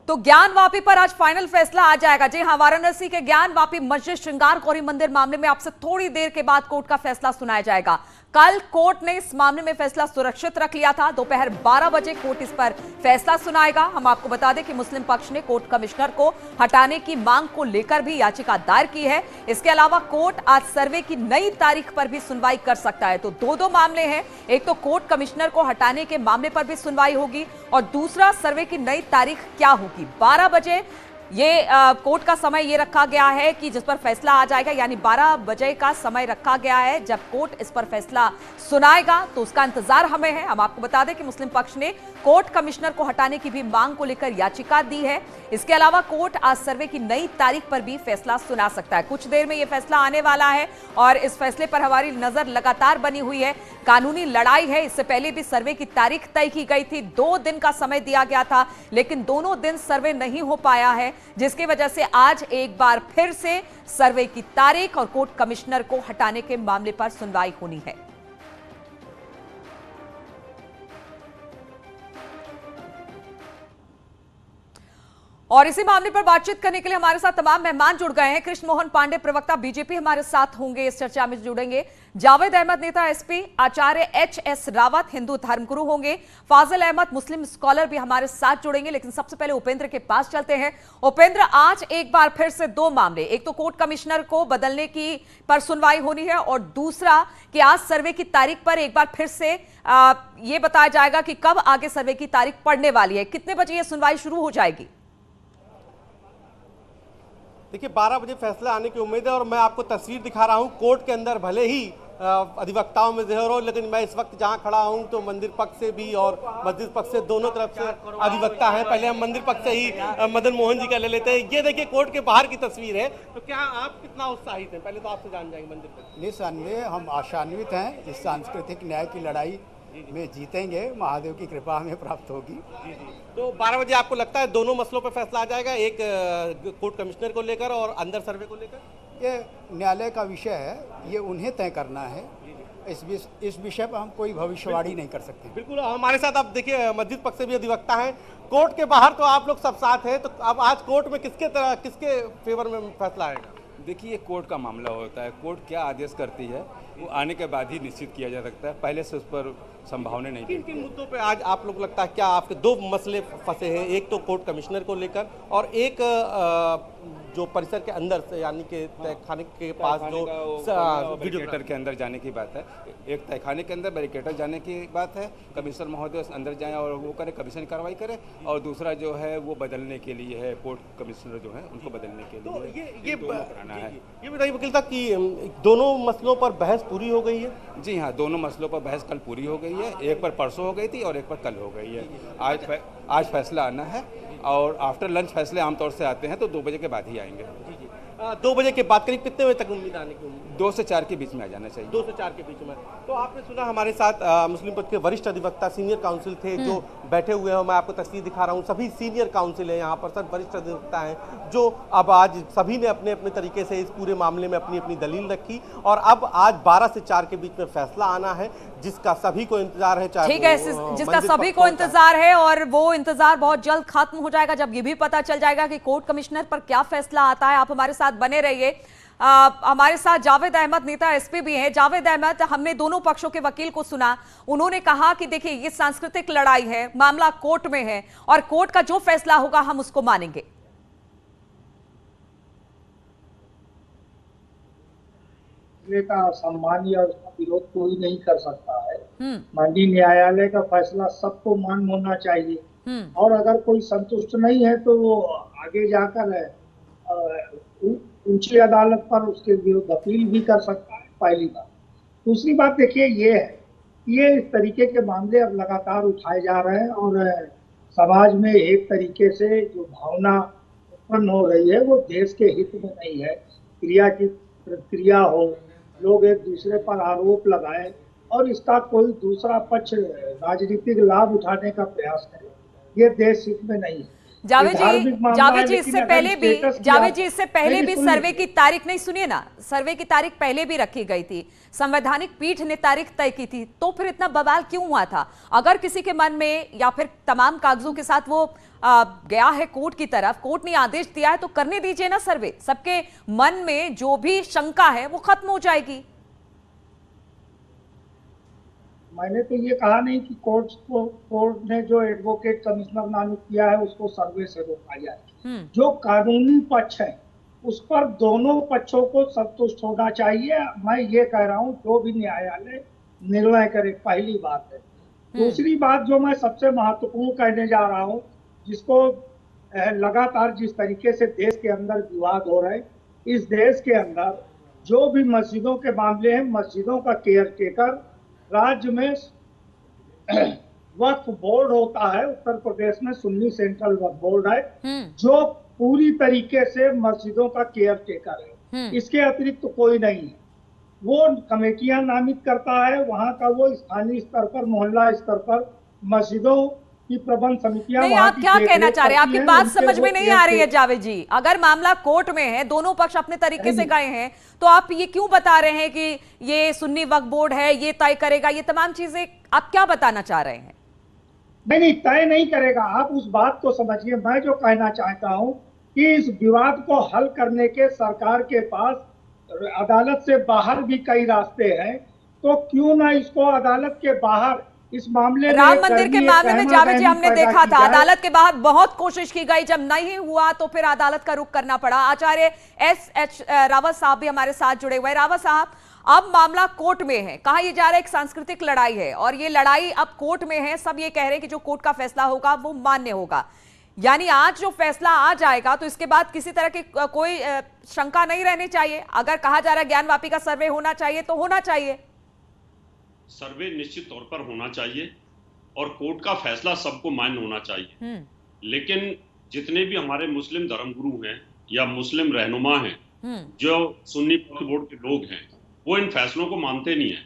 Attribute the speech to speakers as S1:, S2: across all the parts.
S1: तो ज्ञान वापी पर आज फाइनल फैसला आ जाएगा। जी हाँ, वाराणसी के ज्ञान वापी मस्जिद श्रृंगार गौरी मंदिर मामले में आपसे थोड़ी देर के बाद कोर्ट का फैसला सुनाया जाएगा। कल कोर्ट ने इस मामले में फैसला सुरक्षित रख लिया था। दोपहर 12 बजे कोर्ट इस पर फैसला सुनाएगा। हम आपको बता दें कि मुस्लिम पक्ष ने कोर्ट कमिश्नर को हटाने की मांग को लेकर भी याचिका दायर की है। इसके अलावा कोर्ट आज सर्वे की नई तारीख पर भी सुनवाई कर सकता है। तो दो मामले हैं, एक तो कोर्ट कमिश्नर को हटाने के मामले पर भी सुनवाई होगी और दूसरा सर्वे की नई तारीख क्या होगी। 12 बजे ये कोर्ट का समय ये रखा गया है कि जिस पर फैसला आ जाएगा, यानी 12 बजे का समय रखा गया है। जब कोर्ट इस पर फैसला सुनाएगा तो उसका इंतजार हमें है। हम आपको बता दें कि मुस्लिम पक्ष ने कोर्ट कमिश्नर को हटाने की भी मांग को लेकर याचिका दी है। इसके अलावा कोर्ट आज सर्वे की नई तारीख पर भी फैसला सुना सकता है। कुछ देर में यह फैसला आने वाला है और इस फैसले पर हमारी नजर लगातार बनी हुई है। कानूनी लड़ाई है। इससे पहले भी सर्वे की तारीख तय की गई थी, 2 दिन का समय दिया गया था, लेकिन दोनों दिन सर्वे नहीं हो पाया है, जिसकी वजह से आज एक बार फिर से सर्वे की तारीख और कोर्ट कमिश्नर को हटाने के मामले पर सुनवाई होनी है। और इसी मामले पर बातचीत करने के लिए हमारे साथ तमाम मेहमान जुड़ गए हैं। कृष्ण मोहन पांडे, प्रवक्ता बीजेपी, हमारे साथ होंगे, इस चर्चा में जुड़ेंगे। जावेद अहमद, नेता एसपी, आचार्य एचएस रावत, हिंदू धर्मगुरु होंगे। फाजिल अहमद, मुस्लिम स्कॉलर, भी हमारे साथ जुड़ेंगे। लेकिन सबसे पहले उपेंद्र के पास चलते हैं। उपेंद्र, आज एक बार फिर से 2 मामले, एक तो कोर्ट कमिश्नर को बदलने की पर सुनवाई होनी है और दूसरा कि आज सर्वे की तारीख पर एक बार फिर से ये बताया जाएगा कि कब आगे सर्वे की तारीख पड़ने वाली है। कितने बजे यह सुनवाई शुरू हो जाएगी?
S2: देखिए, 12 बजे फैसला आने की उम्मीद है और मैं आपको तस्वीर दिखा रहा हूं। कोर्ट के अंदर भले ही अधिवक्ताओं में ज़हर हो, लेकिन मैं इस वक्त जहां खड़ा हूं तो मंदिर पक्ष से भी और मस्जिद पक्ष से दोनों तरफ से अधिवक्ता हैं। पहले हम मंदिर पक्ष से ही मदन मोहन जी का ले लेते हैं। ये देखिए कोर्ट के बाहर की तस्वीर है। तो क्या आप कितना उत्साहित हैं, पहले तो आपसे जान जाएंगे मंदिर पक्ष।
S3: निसंदेह हम आशान्वित हैं। इस सांस्कृतिक न्याय की लड़ाई में जीतेंगे, महादेव की कृपा हमें प्राप्त होगी।
S2: तो 12 बजे आपको लगता है दोनों मसलों पर फैसला आ जाएगा, एक कोर्ट कमिश्नर को लेकर और अंदर सर्वे को लेकर?
S3: ये न्यायालय का विषय है, ये उन्हें तय करना है। इस विषय पर हम कोई भविष्यवाणी नहीं कर सकते।
S2: बिल्कुल। हमारे साथ आप देखिए मस्जिद पक्ष से भी अधिवक्ता हैं। कोर्ट के बाहर तो आप लोग सब साथ हैं, तो अब आज कोर्ट में किसके फेवर में फैसला आएगा?
S4: देखिए, ये कोर्ट का मामला होता है। कोर्ट क्या आदेश करती है वो आने के बाद ही निश्चित किया जा सकता है। पहले से उस पर संभावना नहीं।
S2: किन मुद्दों पे आज आप लोग लगता है, क्या आपके 2 मसले फंसे हैं? एक तो कोर्ट कमिश्नर को लेकर और एक जो परिसर के अंदर से, यानी कि तहखाने के पास जो
S4: बैरिकेटर के अंदर जाने की बात है। एक तहखाने के अंदर बैरिकेटर जाने की बात है, कमिश्नर महोदय अंदर जाए और वो करे, कमीशन कार्रवाई करे। और दूसरा जो है वो बदलने के लिए है, कोर्ट कमिश्नर जो है उनको बदलने के लिए।
S2: तो ये
S4: कराना है।
S2: ये बताइए वकील साहब कि दोनों मसलों पर बहस पूरी हो गई है?
S4: जी हाँ, दोनों मसलों पर बहस कल पूरी हो गई है। एक पर परसों हो गई थी और एक पर कल हो गई है। आज फैसला आना है और आफ्टर लंच फैसले आमतौर से आते हैं तो 2 बजे के बाद ही आएंगे।
S2: 2 बजे के बाद करीब कितने बजे तक उम्मीद आने की उम्मीद?
S4: 2 से 4 के बीच में आ जाना चाहिए।
S2: 2 से 4 के बीच में। तो आपने सुना हमारे साथ मुस्लिम पक्ष के वरिष्ठ अधिवक्ता, सीनियर काउंसिल थे जो बैठे हुए हैं। मैं आपको तस्वीर दिखा रहा हूँ, सभी सीनियर काउंसिल है यहाँ पर, सब वरिष्ठ अधिवक्ता हैं जो अब आज सभी ने अपने अपने तरीके से इस पूरे मामले में अपनी अपनी दलील रखी और अब आज 12 से 4 के बीच में फैसला आना है, जिसका सभी को इंतजार है।
S1: ठीक है, जिसका सभी को इंतजार है और वो इंतजार बहुत जल्द खत्म हो जाएगा जब ये भी पता चल जाएगा कि कोर्ट कमिश्नर पर क्या फैसला आता है। आप हमारे साथ बने रहिए। हमारे साथ जावेद अहमद, नेता एसपी, भी हैं। जावेद अहमद, हमने दोनों पक्षों के वकील को सुना। उन्होंने कहा कि देखिए ये सांस्कृतिक लड़ाई है, मामला कोर्ट में है और कोर्ट का जो फैसला होगा हम उसको मानेंगे।
S5: का सम्मान या उसका विरोध कोई नहीं कर सकता है। माननीय न्यायालय का फैसला सबको मान्य होना चाहिए और अगर कोई संतुष्ट नहीं है तो वो आगे जाकर ऊंची अदालत पर उसके विरुद्ध अपील भी कर सकता है, पहली बात। दूसरी बात देखिए ये है, ये इस तरीके के मामले अब लगातार उठाए जा रहे हैं और समाज में एक तरीके से जो भावना उत्पन्न हो रही है वो देश के हित में नहीं है। क्रिया की प्रतिक्रिया हो, लोग एक दूसरे पर आरोप लगाए और इसका कोई दूसरा पक्ष राजनीतिक लाभ उठाने का प्रयास करे, ये देश हित में नहीं है।
S1: जावेद
S5: ये धार्मिक
S1: जी,
S5: मामला है,
S1: जावेद जी,
S5: लेकिन
S1: इससे
S5: अगर
S1: पहले भी
S5: स्टेटस की
S1: जावेद
S5: आप-
S1: जी इससे पहले
S5: नहीं,
S1: भी
S5: सुनिए।
S1: सर्वे की तारीख, नहीं सुनिए ना, सर्वे की तारीख पहले भी रखी गई थी, संवैधानिक पीठ ने तारीख तय की थी, तो फिर इतना बवाल क्यों हुआ था? अगर किसी के मन में या फिर तमाम कागजों के साथ वो गया है कोर्ट की तरफ, कोर्ट ने आदेश दिया है, तो करने दीजिए ना सर्वे, सबके मन में जो भी शंका है वो खत्म हो जाएगी।
S5: मैंने तो ये कहा नहीं कि कोर्ट ने जो एडवोकेट कमिश्नर नामित किया है उसको सर्वे से रोका जाए। जो कानूनी पक्ष है उस पर दोनों पक्षों को संतुष्ट होना चाहिए। मैं ये कह रहा हूँ जो भी न्यायालय निर्णय करे, पहली बात है। दूसरी बात जो मैं सबसे महत्वपूर्ण कहने जा रहा हूँ, जिसको लगातार जिस तरीके से देश के अंदर विवाद हो रहे, इस देश के अंदर जो भी मस्जिदों के मामले हैं, मस्जिदों का केयर टेकर राज्य में वक्फ बोर्ड होता है। उत्तर प्रदेश में सुन्नी सेंट्रल वक्फ बोर्ड है जो पूरी तरीके से मस्जिदों का केयर टेकर है। इसके अतिरिक्त तो कोई नहीं है। वो कमेटियां नामित करता है, वहां का वो स्थानीय स्तर पर, मोहल्ला स्तर पर मस्जिदों की प्रबंध समितियां।
S1: नहीं, आप क्या कहना चाह रहे हैं? आपकी बात समझ में नहीं आ रही है जावेद जी। अगर मामला कोर्ट में है, दोनों पक्ष अपने तरीके से गए हैं, तो आप ये क्यों बता रहे हैं कि ये सुन्नी वक्फ बोर्ड है, ये तय करेगा? ये तमाम चीजें आप क्या बताना चाह रहे हैं?
S5: नहीं, तय नहीं करेगा। आप उस बात को समझिए। मैं जो कहना चाहता हूं कि इस विवाद को हल करने के सरकार के पास अदालत से बाहर भी कई रास्ते हैं, तो क्यों ना इसको अदालत के बाहर इस मामले में,
S1: राम मंदिर के मामले में जावेद जी हमने देखा था, अदालत के बाहर बहुत कोशिश की गई, जब नहीं हुआ तो फिर अदालत का रुख करना पड़ा। आचार्य एस.एच. रावत साहब भी हमारे साथ जुड़े हुए हैं। रावत साहब, अब मामला कोर्ट में है, कहा यह जा रहा है एक सांस्कृतिक लड़ाई है, और ये लड़ाई अब कोर्ट में है। सब ये कह रहे हैं कि जो कोर्ट का फैसला होगा वो मान्य होगा, यानी आज जो फैसला आ जाएगा तो इसके बाद किसी तरह की कोई शंका नहीं रहनी चाहिए। अगर कहा जा रहा है ज्ञानवापी का सर्वे होना चाहिए तो होना चाहिए।
S6: सर्वे निश्चित तौर पर होना चाहिए और कोर्ट का फैसला सबको मान्य होना चाहिए। लेकिन जितने भी हमारे मुस्लिम धर्मगुरु हैं या मुस्लिम रहनुमा हैं, जो सुन्नी वक्फ बोर्ड के लोग हैं, वो इन फैसलों को मानते नहीं है।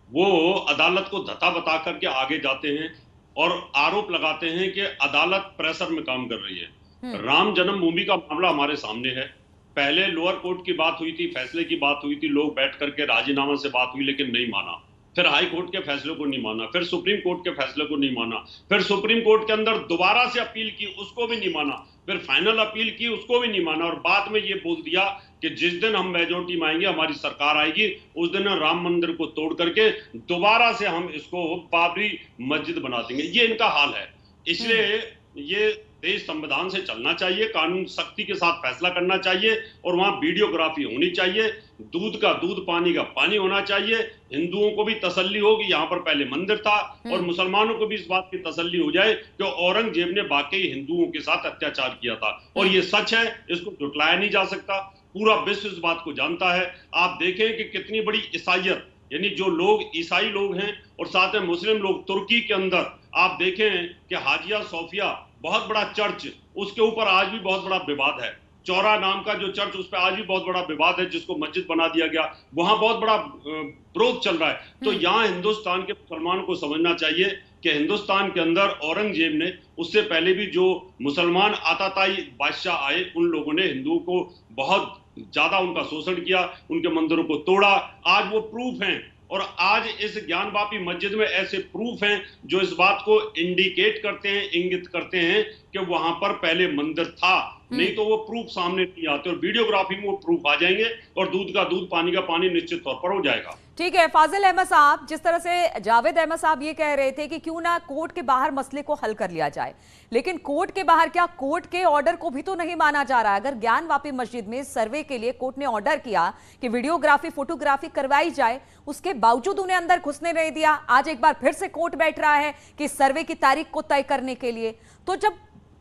S6: वो अदालत को धता बता करके आगे जाते हैं और आरोप लगाते हैं कि अदालत प्रेशर में काम कर रही है। राम जन्मभूमि का मामला हमारे सामने है। पहले लोअर कोर्ट की बात हुई थी, फैसले की बात हुई थी, लोग बैठ करके राजीनामा से बात हुई, लेकिन नहीं माना। फिर हाई कोर्ट के फैसले को नहीं माना, फिर सुप्रीम कोर्ट के फैसले को नहीं माना, फिर सुप्रीम कोर्ट के अंदर दोबारा से अपील की, उसको भी नहीं माना, फिर फाइनल अपील की, उसको भी नहीं माना, और बाद में ये बोल दिया कि जिस दिन हम मेजोरिटी में आएंगे, हमारी सरकार आएगी, उस दिन राम मंदिर को तोड़ करके दोबारा से हम इसको बाबरी मस्जिद बना देंगे। ये इनका हाल है। इसलिए ये देश संविधान से चलना चाहिए, कानून सख्ती के साथ फैसला करना चाहिए, और वहां वीडियोग्राफी होनी चाहिए, दूध का दूध, पानी का पानी होना चाहिए। हिंदुओं को भी तसल्ली हो कि यहाँ पर पहले मंदिर था, और मुसलमानों को भी इस बात की तसल्ली हो जाए कि औरंगजेब ने वाकई हिंदुओं के साथ अत्याचार किया था, और ये सच है, इसको झुटलाया नहीं जा सकता। पूरा विश्व इस बात को जानता है। आप देखें कि कितनी बड़ी ईसाइयत, यानी जो लोग ईसाई लोग हैं और साथ में मुस्लिम लोग, तुर्की के अंदर आप देखें कि हाजिया सोफिया बहुत बड़ा चर्च, उसके ऊपर आज भी बहुत बड़ा विवाद है। चौरा नाम का जो चर्च, उस पर आज भी बहुत बड़ा विवाद है, जिसको मस्जिद बना दिया गया, वहां बहुत बड़ा विरोध चल रहा है। तो यहाँ हिंदुस्तान के मुसलमानों को समझना चाहिए कि हिंदुस्तान के अंदर औरंगजेब ने, उससे पहले भी जो मुसलमान आताताई बादशाह आए, उन लोगों ने हिंदुओं को बहुत ज्यादा उनका शोषण किया, उनके मंदिरों को तोड़ा। आज वो प्रूफ हैं, और आज इस ज्ञानवापी मस्जिद में ऐसे प्रूफ हैं जो इस बात को इंडिकेट करते हैं, इंगित करते हैं कि वहां पर पहले मंदिर था। नहीं तो वो प्रूफ सामने नहीं आते, और वीडियोग्राफी में वो प्रूफ आ जाएंगे, और दूध का दूध, पानी का पानी निश्चित तौर पर हो जाएगा।
S1: ठीक है फाजिल अहमद साहब, जिस तरह से जावेद अहमद साहब ये कह रहे थे कि क्यों ना कोर्ट के बाहर मसले को हल कर लिया जाए, लेकिन कोर्ट के बाहर क्या कोर्ट के ऑर्डर को भी तो नहीं माना जा रहा है। अगर ज्ञानवापी मस्जिद में सर्वे के लिए कोर्ट ने ऑर्डर किया कि वीडियोग्राफी, फोटोग्राफी करवाई जाए, उसके बावजूद उन्हें अंदर घुसने नहीं दिया। आज एक बार फिर से कोर्ट बैठ रहा है कि सर्वे की तारीख को तय करने के लिए। तो जब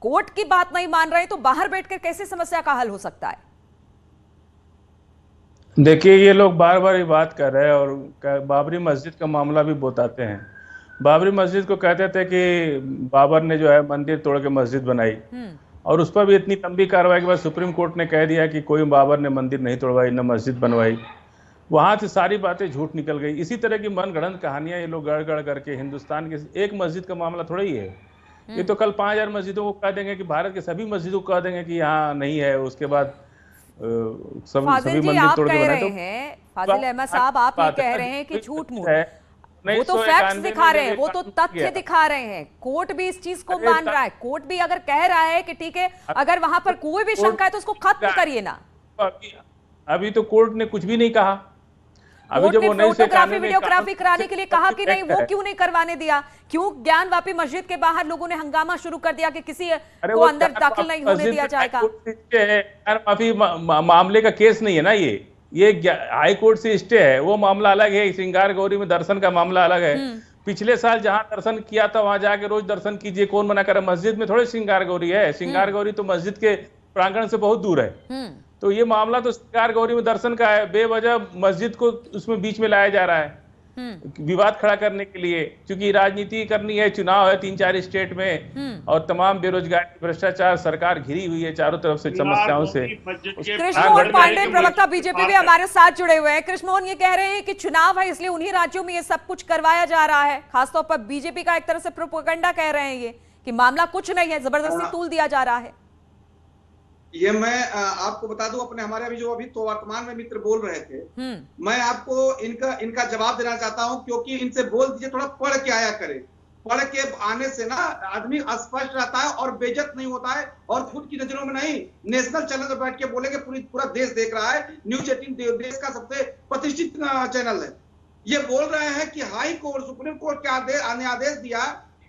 S1: कोर्ट की बात नहीं मान रहे तो बाहर बैठकर कैसे समस्या का हल हो सकता है?
S7: देखिए, ये लोग बार बार ये बात कर रहे हैं, और बाबरी मस्जिद का मामला भी बताते हैं। बाबरी मस्जिद को कहते थे कि बाबर ने जो है मंदिर तोड़ के मस्जिद बनाई, और उस पर भी इतनी लंबी कार्रवाई के बाद सुप्रीम कोर्ट ने कह दिया कि कोई बाबर ने मंदिर नहीं तोड़वाई, न मस्जिद बनवाई। वहाँ से सारी बातें झूठ निकल गई। इसी तरह की मनगढ़ंत कहानियाँ ये लोग गढ़ गढ़ करके, हिंदुस्तान के एक मस्जिद का मामला थोड़ा ही है, ये तो कल 5000 मस्जिदों को कह देंगे कि भारत के सभी मस्जिदों को कह देंगे कि यहाँ नहीं है, उसके बाद सभी मंदिर तोड़ के बनाए। तो
S1: फाजिल अहमद साहब, आप ये कह रहे हैं कि झूठ मूठ, वो तो फैक्ट्स दिखा रहे हैं, वो तो तथ्य दिखा रहे हैं। कोर्ट भी इस चीज को मान रहा है। कोर्ट भी अगर कह रहा है कि ठीक है, अगर वहां पर कोई भी शंका है तो उसको खत्म करिए ना।
S7: अभी तो कोर्ट ने कुछ भी नहीं कहा। अभी जब वो नई
S1: फोटोग्राफी वीडियोग्राफी कराने के लिए कहा कि नहीं, वो क्यों नहीं करवाने दिया? क्यों ज्ञानवापी मस्जिद के बाहर लोगों ने हंगामा शुरू कर दिया कि किसी को अंदर दाखिल नहीं होने दिया जाएगा?
S7: ज्ञानवापी मामले का केस नहीं है ना ये हाई कोर्ट से स्टे है, वो मामला अलग है। श्रृंगार गौरी में दर्शन का मामला अलग है। पिछले साल जहां दर्शन किया था वहां जाके रोज दर्शन कीजिए, कौन मना कर? मस्जिद में थोड़े श्रृंगार गौरी है। श्रृंगार गौरी तो मस्जिद के प्रांगण से बहुत दूर है। तो ये मामला तो श्रृंगार गौरी में दर्शन का है। बेवजह मस्जिद को उसमें बीच में लाया जा रहा है विवाद खड़ा करने के लिए, क्योंकि राजनीति करनी है। चुनाव है 3-4 स्टेट में और तमाम बेरोजगारी, भ्रष्टाचार, सरकार घिरी हुई है चारों तरफ से समस्याओं से।
S1: कृष्णमोहन पांडे, प्रवक्ता बीजेपी भी हमारे साथ जुड़े हुए हैं। कृष्णमोहन ये कह रहे हैं कि चुनाव है इसलिए उन्हीं राज्यों में ये सब कुछ करवाया जा रहा है। खासतौर पर बीजेपी का एक तरह से प्रोपेगेंडा कह रहे हैं ये कि मामला कुछ नहीं है, जबरदस्ती तूल दिया जा रहा है।
S8: ये मैं आपको बता दूं, अपने हमारे अभी तो वर्तमान में मित्र बोल रहे थे, मैं आपको इनका जवाब देना चाहता हूं, क्योंकि इनसे बोल दीजिए थोड़ा पढ़ के आया करे। पढ़ के आने से ना आदमी स्पष्ट रहता है और बेइज्जत नहीं होता है, और खुद की नजरों में नहीं। नेशनल चैनल पर बैठ के बोलेंगे, पूरा देश देख रहा है। न्यूज 18 देश का सबसे प्रतिष्ठित चैनल है। ये बोल रहे हैं कि हाई कोर्ट, सुप्रीम कोर्ट के आदेश दिया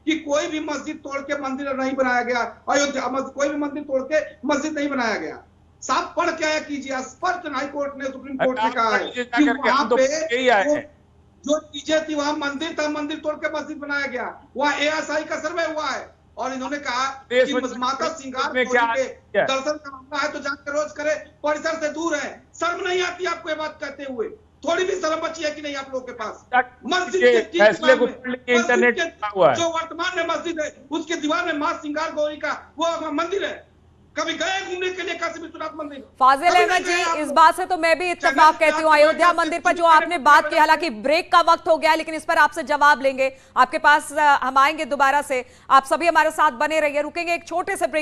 S8: कि कोई भी मस्जिद तोड़ के मंदिर नहीं बनाया गया, अयोध्या कोई भी मंदिर तोड़ के मस्जिद नहीं बनाया गया। साफ पढ़ के आया कीजिए। स्पष्ट हाई कोर्ट ने, सुप्रीम कोर्ट ने कहा है कि वहां पे जो चीजें थी, वहां मंदिर था, मंदिर तोड़ के मस्जिद बनाया गया। वहां ASI का सर्वे हुआ है और इन्होंने कहा कि माता श्रृंगार गौरी के दर्शन का मामला है तो जाकर रोज करे, परिसर से दूर है। शर्म नहीं आती आपको ये बात कहते हुए? थोड़ी भी शर्म बची है कि नहीं आप लोग के पास? मस्जिद के फैसले को इंटरनेट जो वर्तमान में मस्जिद है, उसके दीवार में मां श्रृंगार गौरी का वो मंदिर है। कभी गए घूमने के लिए काशी विश्वनाथ मंदिर?
S1: फाजिल अहमद जी, इस बात से तो मैं भी इत्तेफाक कहती हूँ। अयोध्या मंदिर पर जो आपने बात की, हालांकि ब्रेक का वक्त हो गया, लेकिन इस पर आपसे जवाब लेंगे। आपके पास हम आएंगे दोबारा से। आप सभी हमारे साथ बने रहिए। रुकेंगे एक छोटे से ब्रेक